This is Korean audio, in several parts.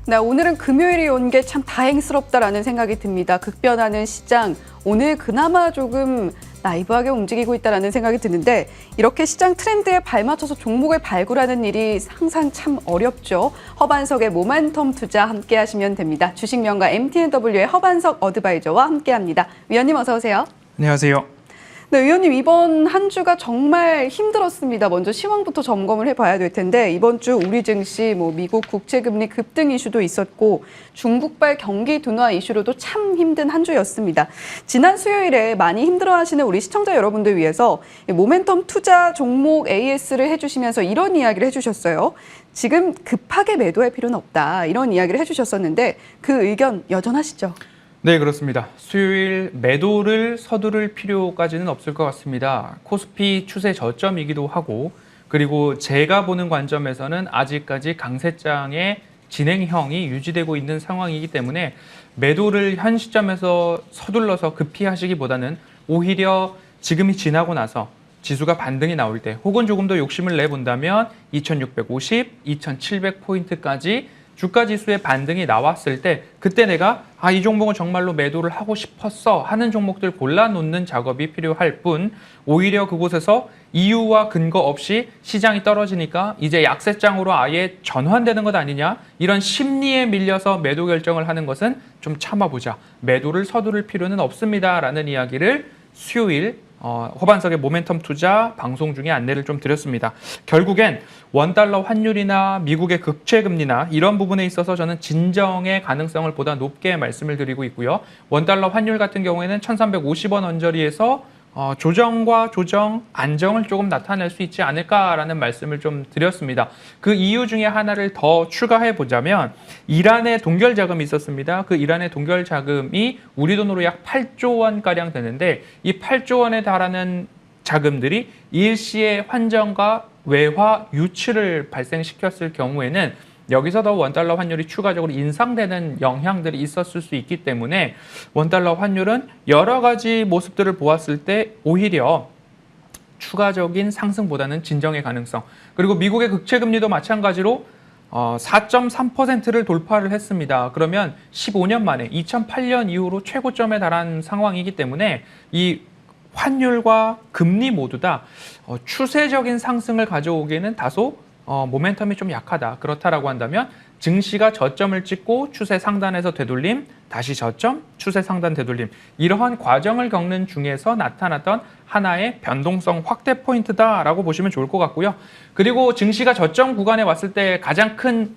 네, 오늘은 금요일이 온 게 참 다행스럽다라는 생각이 듭니다. 급변하는 시장, 오늘 그나마 조금 나이브하게 움직이고 있다는 생각이 드는데 이렇게 시장 트렌드에 발맞춰서 종목을 발굴하는 일이 항상 참 어렵죠. 허반석의 모멘텀 투자 함께 하시면 됩니다. 주식명가 MTNW의 허반석 어드바이저와 함께합니다. 위원님 어서 오세요. 안녕하세요. 네, 위원님 이번 한 주가 정말 힘들었습니다. 먼저 시황부터 점검을 해봐야 될 텐데 이번 주 우리 증시, 미국 국채금리 급등 이슈도 있었고 중국발 경기 둔화 이슈로도 참 힘든 한 주였습니다. 지난 수요일에 많이 힘들어하시는 우리 시청자 여러분들 위해서 모멘텀 투자 종목 AS를 해주시면서 이런 이야기를 해주셨어요. 지금 급하게 매도할 필요는 없다. 이런 이야기를 해주셨었는데 그 의견 여전하시죠? 네, 그렇습니다. 수요일 매도를 서두를 필요까지는 없을 것 같습니다. 코스피 추세 저점이기도 하고 그리고 제가 보는 관점에서는 아직까지 강세장의 진행형이 유지되고 있는 상황이기 때문에 매도를 현 시점에서 서둘러서 급히 하시기보다는 오히려 지금이 지나고 나서 지수가 반등이 나올 때 혹은 조금 더 욕심을 내본다면 2650, 2700포인트까지 주가지수의 반등이 나왔을 때 그때 내가 이 종목은 정말로 매도를 하고 싶었어 하는 종목들 골라놓는 작업이 필요할 뿐 오히려 그곳에서 이유와 근거 없이 시장이 떨어지니까 이제 약세장으로 아예 전환되는 것 아니냐 이런 심리에 밀려서 매도 결정을 하는 것은 좀 참아보자. 매도를 서두를 필요는 없습니다 라는 이야기를 수요일 허반석의 모멘텀 투자 방송 중에 안내를 좀 드렸습니다. 결국엔 원달러 환율이나 미국의 국채금리나 이런 부분에 있어서 저는 진정의 가능성을 보다 높게 말씀을 드리고 있고요. 원달러 환율 같은 경우에는 1350원 언저리에서 조정과 조정, 안정을 조금 나타낼 수 있지 않을까라는 말씀을 좀 드렸습니다. 그 이유 중에 하나를 더 추가해 보자면 이란의 동결 자금이 있었습니다. 그 이란의 동결 자금이 우리 돈으로 약 8조 원가량 되는데 이 8조 원에 달하는 자금들이 일시에 환전과 외화 유출을 발생시켰을 경우에는 여기서 더 원달러 환율이 추가적으로 인상되는 영향들이 있었을 수 있기 때문에 원달러 환율은 여러 가지 모습들을 보았을 때 오히려 추가적인 상승보다는 진정의 가능성 그리고 미국의 국채금리도 마찬가지로 4.3%를 돌파를 했습니다. 그러면 15년 만에 2008년 이후로 최고점에 달한 상황이기 때문에 이 환율과 금리 모두 다 추세적인 상승을 가져오기에는 다소 모멘텀이 좀 약하다. 그렇다라고 한다면 증시가 저점을 찍고 추세 상단에서 되돌림, 다시 저점, 추세 상단 되돌림 이러한 과정을 겪는 중에서 나타났던 하나의 변동성 확대 포인트다라고 보시면 좋을 것 같고요. 그리고 증시가 저점 구간에 왔을 때 가장 큰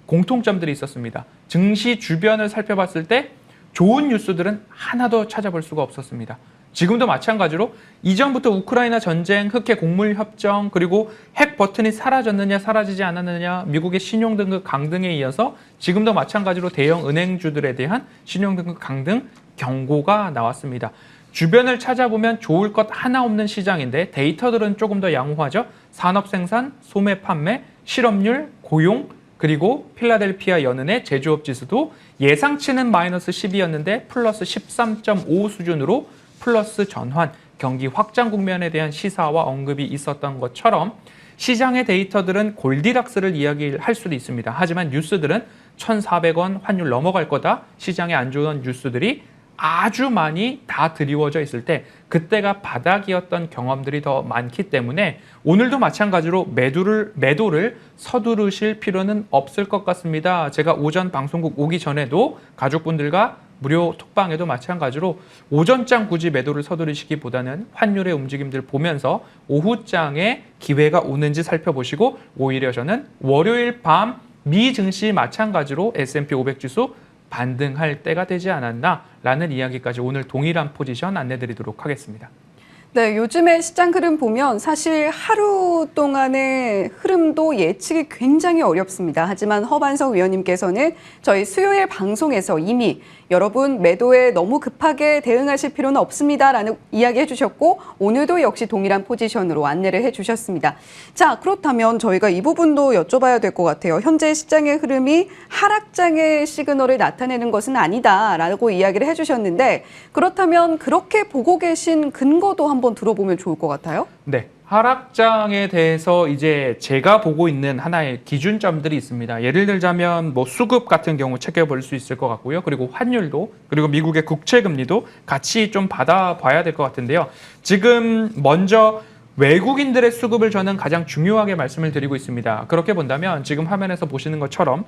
공통점들이 있었습니다. 증시 주변을 살펴봤을 때 좋은 뉴스들은 하나도 찾아볼 수가 없었습니다. 지금도 마찬가지로 이전부터 우크라이나 전쟁, 흑해 곡물 협정, 그리고 핵 버튼이 사라졌느냐 사라지지 않았느냐, 미국의 신용등급 강등에 이어서 지금도 마찬가지로 대형 은행주들에 대한 신용등급 강등 경고가 나왔습니다. 주변을 찾아보면 좋을 것 하나 없는 시장인데 데이터들은 조금 더 양호하죠. 산업생산, 소매 판매, 실업률, 고용, 그리고 필라델피아 연은의 제조업 지수도 예상치는 마이너스 10이었는데 플러스 13.5 수준으로 플러스 전환, 경기 확장 국면에 대한 시사와 언급이 있었던 것처럼 시장의 데이터들은 골디락스를 이야기할 수도 있습니다. 하지만 뉴스들은 1,400원 환율 넘어갈 거다. 시장에 안 좋은 뉴스들이 아주 많이 다 드리워져 있을 때 그때가 바닥이었던 경험들이 더 많기 때문에 오늘도 마찬가지로 매도를 서두르실 필요는 없을 것 같습니다. 제가 오전 방송국 오기 전에도 가족분들과 무료 톡방에도 마찬가지로 오전장 굳이 매도를 서두르시기보다는 환율의 움직임들 보면서 오후장에 기회가 오는지 살펴보시고 오히려 저는 월요일 밤 미 증시 마찬가지로 S&P 500 지수 반등할 때가 되지 않았나라는 이야기까지 오늘 동일한 포지션 안내드리도록 하겠습니다. 네, 요즘의 시장 흐름 보면 사실 하루 동안의 흐름도 예측이 굉장히 어렵습니다. 하지만 허반석 위원님께서는 저희 수요일 방송에서 이미 여러분 매도에 너무 급하게 대응하실 필요는 없습니다라는 이야기 해주셨고 오늘도 역시 동일한 포지션으로 안내를 해주셨습니다. 자, 그렇다면 저희가 이 부분도 여쭤봐야 될 것 같아요. 현재 시장의 흐름이 하락장의 시그널을 나타내는 것은 아니다라고 이야기를 해주셨는데 그렇다면 그렇게 보고 계신 근거도 한번 들어보면 좋을 것 같아요. 네. 하락장에 대해서 이제 제가 보고 있는 하나의 기준점들이 있습니다. 예를 들자면 뭐 수급 같은 경우 챙겨볼 수 있을 것 같고요. 그리고 환율도, 그리고 미국의 국채금리도 같이 좀 받아봐야 될 것 같은데요. 지금 먼저 외국인들의 수급을 저는 가장 중요하게 말씀을 드리고 있습니다. 그렇게 본다면 지금 화면에서 보시는 것처럼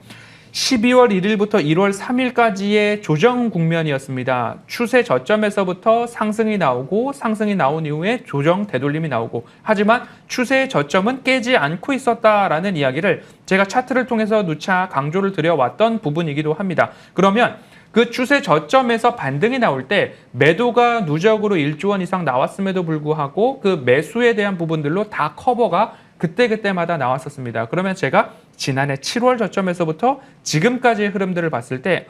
12월 1일부터 1월 3일까지의 조정 국면이었습니다. 추세 저점에서부터 상승이 나오고 상승이 나온 이후에 조정 되돌림이 나오고, 하지만 추세의 저점은 깨지 않고 있었다라는 이야기를 제가 차트를 통해서 누차 강조를 드려왔던 부분이기도 합니다. 그러면 그 추세 저점에서 반등이 나올 때 매도가 누적으로 1조 원 이상 나왔음에도 불구하고 그 매수에 대한 부분들로 다 커버가 그때그때마다 나왔었습니다. 그러면 제가 지난해 7월 저점에서부터 지금까지의 흐름들을 봤을 때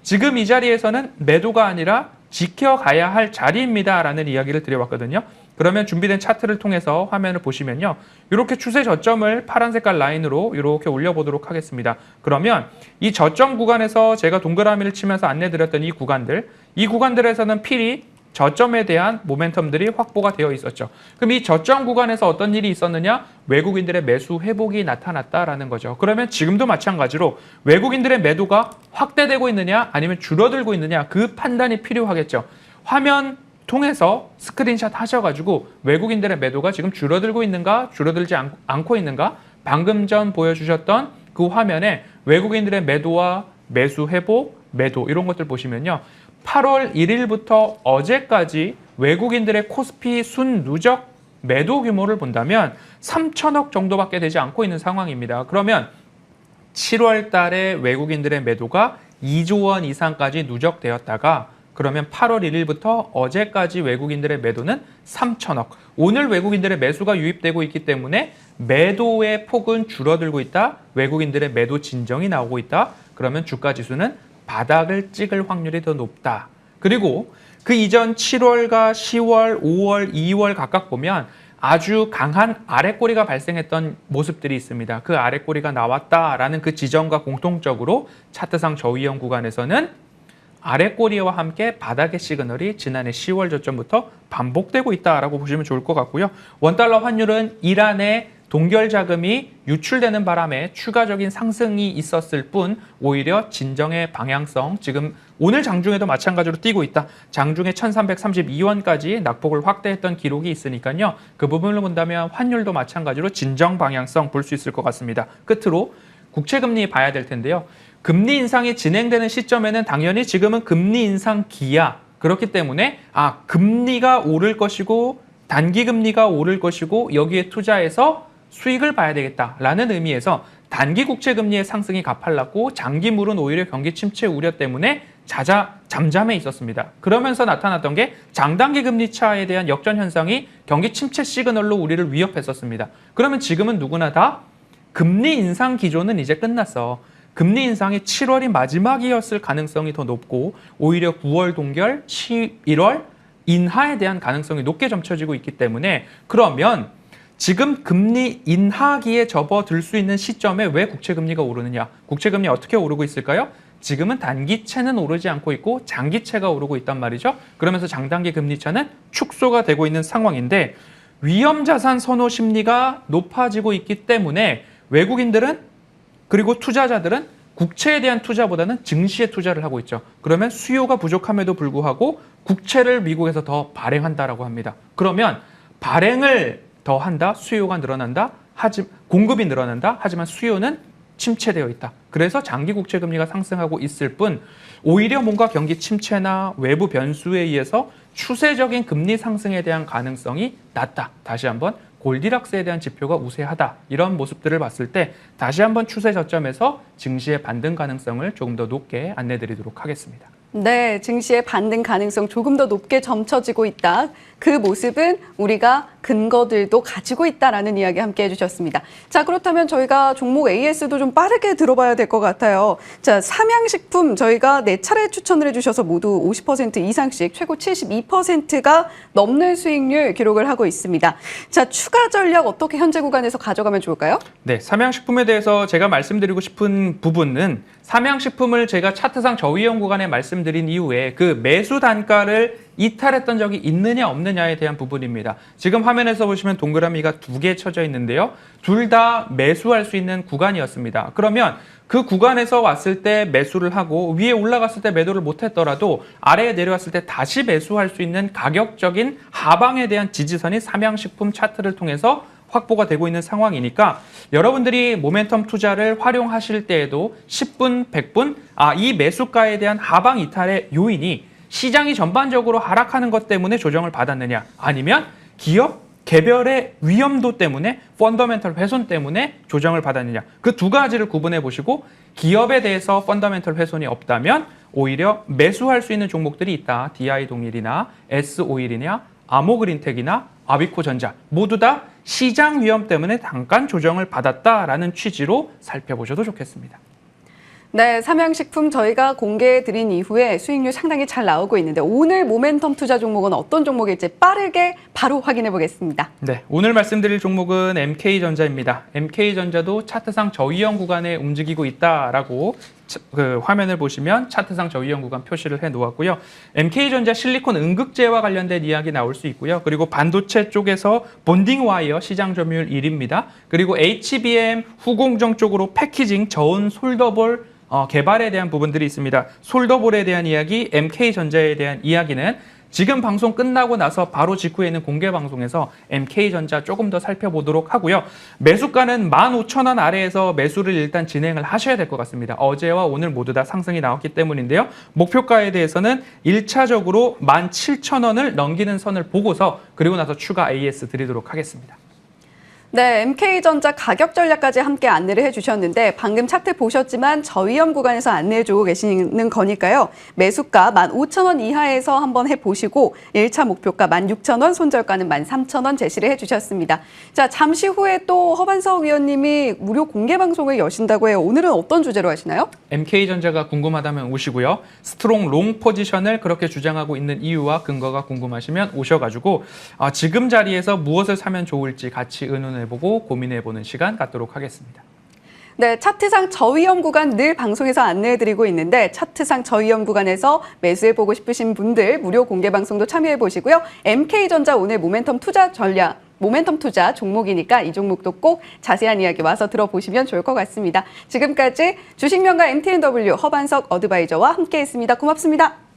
지금 이 자리에서는 매도가 아니라 지켜가야 할 자리입니다 라는 이야기를 드려왔거든요. 그러면 준비된 차트를 통해서 화면을 보시면요, 이렇게 추세 저점을 파란 색깔 라인으로 이렇게 올려보도록 하겠습니다. 그러면 이 저점 구간에서 제가 동그라미를 치면서 안내드렸던 이 구간들에서는 필히 저점에 대한 모멘텀들이 확보가 되어 있었죠. 그럼 이 저점 구간에서 어떤 일이 있었느냐? 외국인들의 매수 회복이 나타났다라는 거죠. 그러면 지금도 마찬가지로 외국인들의 매도가 확대되고 있느냐 아니면 줄어들고 있느냐, 그 판단이 필요하겠죠. 화면 통해서 스크린샷 하셔가지고 외국인들의 매도가 지금 줄어들고 있는가 줄어들지 않고 있는가, 방금 전 보여주셨던 그 화면에 외국인들의 매도와 매수 회복, 매도 이런 것들 보시면요, 8월 1일부터 어제까지 외국인들의 코스피 순 누적 매도 규모를 본다면 3천억 정도밖에 되지 않고 있는 상황입니다. 그러면 7월 달에 외국인들의 매도가 2조 원 이상까지 누적되었다가, 그러면 8월 1일부터 어제까지 외국인들의 매도는 3천억. 오늘 외국인들의 매수가 유입되고 있기 때문에 매도의 폭은 줄어들고 있다. 외국인들의 매도 진정이 나오고 있다. 그러면 주가 지수는 바닥을 찍을 확률이 더 높다. 그리고 그 이전 7월과 10월, 5월, 2월 각각 보면 아주 강한 아랫꼬리가 발생했던 모습들이 있습니다. 그 아랫꼬리가 나왔다라는 그 지점과 공통적으로 차트상 저위험 구간에서는 아랫꼬리와 함께 바닥의 시그널이 지난해 10월 저점부터 반복되고 있다라고 보시면 좋을 것 같고요. 원달러 환율은 이란의 동결 자금이 유출되는 바람에 추가적인 상승이 있었을 뿐 오히려 진정의 방향성, 지금 오늘 장중에도 마찬가지로 뛰고 있다. 장중에 1332원까지 낙폭을 확대했던 기록이 있으니까요. 그 부분을 본다면 환율도 마찬가지로 진정 방향성 볼 수 있을 것 같습니다. 끝으로 국채금리 봐야 될 텐데요. 금리 인상이 진행되는 시점에는 당연히 지금은 금리 인상 기야. 그렇기 때문에 금리가 오를 것이고 단기 금리가 오를 것이고 여기에 투자해서 수익을 봐야 되겠다라는 의미에서 단기 국채 금리의 상승이 가팔랐고 장기물은 오히려 경기 침체 우려 때문에 잠잠해 있었습니다. 그러면서 나타났던 게 장단기 금리 차에 대한 역전 현상이 경기 침체 시그널로 우리를 위협했었습니다. 그러면 지금은 누구나 다 금리 인상 기조는 이제 끝났어. 금리 인상이 7월이 마지막이었을 가능성이 더 높고 오히려 9월 동결, 11월 인하에 대한 가능성이 높게 점쳐지고 있기 때문에, 그러면 지금 금리 인하기에 접어들 수 있는 시점에 왜 국채금리가 오르느냐? 국채금리 어떻게 오르고 있을까요? 지금은 단기채는 오르지 않고 있고 장기채가 오르고 있단 말이죠. 그러면서 장단기 금리차는 축소가 되고 있는 상황인데, 위험자산 선호 심리가 높아지고 있기 때문에 외국인들은, 그리고 투자자들은 국채에 대한 투자보다는 증시에 투자를 하고 있죠. 그러면 수요가 부족함에도 불구하고 국채를 미국에서 더 발행한다라고 합니다. 그러면 발행을 더 한다, 수요가 늘어난다, 공급이 늘어난다, 하지만 수요는 침체되어 있다. 그래서 장기 국채 금리가 상승하고 있을 뿐 오히려 뭔가 경기 침체나 외부 변수에 의해서 추세적인 금리 상승에 대한 가능성이 낮다. 다시 한번 골디락스에 대한 지표가 우세하다. 이런 모습들을 봤을 때 다시 한번 추세 저점에서 증시의 반등 가능성을 조금 더 높게 안내드리도록 하겠습니다. 네, 증시의 반등 가능성 조금 더 높게 점쳐지고 있다. 그 모습은 우리가 근거들도 가지고 있다라는 이야기 함께 해주셨습니다. 자, 그렇다면 저희가 종목 AS도 좀 빠르게 들어봐야 될 것 같아요. 자, 삼양식품 저희가 4차례 추천을 해주셔서 모두 50% 이상씩 최고 72%가 넘는 수익률 기록을 하고 있습니다. 자, 추가 전략 어떻게 현재 구간에서 가져가면 좋을까요? 네, 삼양식품에 대해서 제가 말씀드리고 싶은 부분은 삼양식품을 제가 차트상 저위험 구간에 말씀드린 이후에 그 매수 단가를 이탈했던 적이 있느냐 없느냐에 대한 부분입니다. 지금 화면에서 보시면 동그라미가 2개 쳐져 있는데요. 둘 다 매수할 수 있는 구간이었습니다. 그러면 그 구간에서 왔을 때 매수를 하고 위에 올라갔을 때 매도를 못했더라도 아래에 내려왔을 때 다시 매수할 수 있는 가격적인 하방에 대한 지지선이 삼양식품 차트를 통해서 확보가 되고 있는 상황이니까 여러분들이 모멘텀 투자를 활용하실 때에도 10분, 100분 이 매수가에 대한 하방 이탈의 요인이 시장이 전반적으로 하락하는 것 때문에 조정을 받았느냐 아니면 기업 개별의 위험도 때문에 펀더멘털 훼손 때문에 조정을 받았느냐 그 두 가지를 구분해 보시고 기업에 대해서 펀더멘털 훼손이 없다면 오히려 매수할 수 있는 종목들이 있다. DI 동일이나 S-오일이냐 아모그린텍이나 아비코전자 모두 다 시장 위험 때문에 잠깐 조정을 받았다라는 취지로 살펴보셔도 좋겠습니다. 네, 삼양식품 저희가 공개해드린 이후에 수익률 상당히 잘 나오고 있는데 오늘 모멘텀 투자 종목은 어떤 종목일지 빠르게 바로 확인해 보겠습니다. 네, 오늘 말씀드릴 종목은 MK전자입니다. MK전자도 차트상 저위험 구간에 움직이고 있다라고 그 화면을 보시면 차트상 저위험 구간 표시를 해 놓았고요. MK전자 실리콘 응급제와 관련된 이야기 나올 수 있고요. 그리고 반도체 쪽에서 본딩 와이어 시장 점유율 1위입니다. 그리고 HBM 후공정 쪽으로 패키징 저온 솔더볼 개발에 대한 부분들이 있습니다. 솔더볼에 대한 이야기, MK전자에 대한 이야기는 지금 방송 끝나고 나서 바로 직후에 있는 공개 방송에서 MK전자 조금 더 살펴보도록 하고요. 매수가는 15,000원 아래에서 매수를 일단 진행을 하셔야 될 것 같습니다. 어제와 오늘 모두 다 상승이 나왔기 때문인데요. 목표가에 대해서는 1차적으로 17,000원을 넘기는 선을 보고서 그리고 나서 추가 AS 드리도록 하겠습니다. 네, MK전자 가격 전략까지 함께 안내를 해주셨는데 방금 차트 보셨지만 저위험 구간에서 안내해주고 계시는 거니까요. 매수가 15,000원 이하에서 한번 해보시고 1차 목표가 16,000원, 손절가는 13,000원 제시를 해주셨습니다. 자, 잠시 후에 또 허반석 위원님이 무료 공개 방송을 여신다고 해요. 오늘은 어떤 주제로 하시나요? MK전자가 궁금하다면 오시고요. 스트롱 롱 포지션을 그렇게 주장하고 있는 이유와 근거가 궁금하시면 오셔가지고 지금 자리에서 무엇을 사면 좋을지 같이 의논해보고 고민해보는 시간 갖도록 하겠습니다. 네, 차트상 저위험 구간 늘 방송에서 안내해드리고 있는데 차트상 저위험 구간에서 매수해보고 싶으신 분들 무료 공개 방송도 참여해보시고요. MK전자 오늘 모멘텀 투자 전략 모멘텀 투자 종목이니까 이 종목도 꼭 자세한 이야기 와서 들어보시면 좋을 것 같습니다. 지금까지 주식명가 MTNW 허반석 어드바이저와 함께했습니다. 고맙습니다.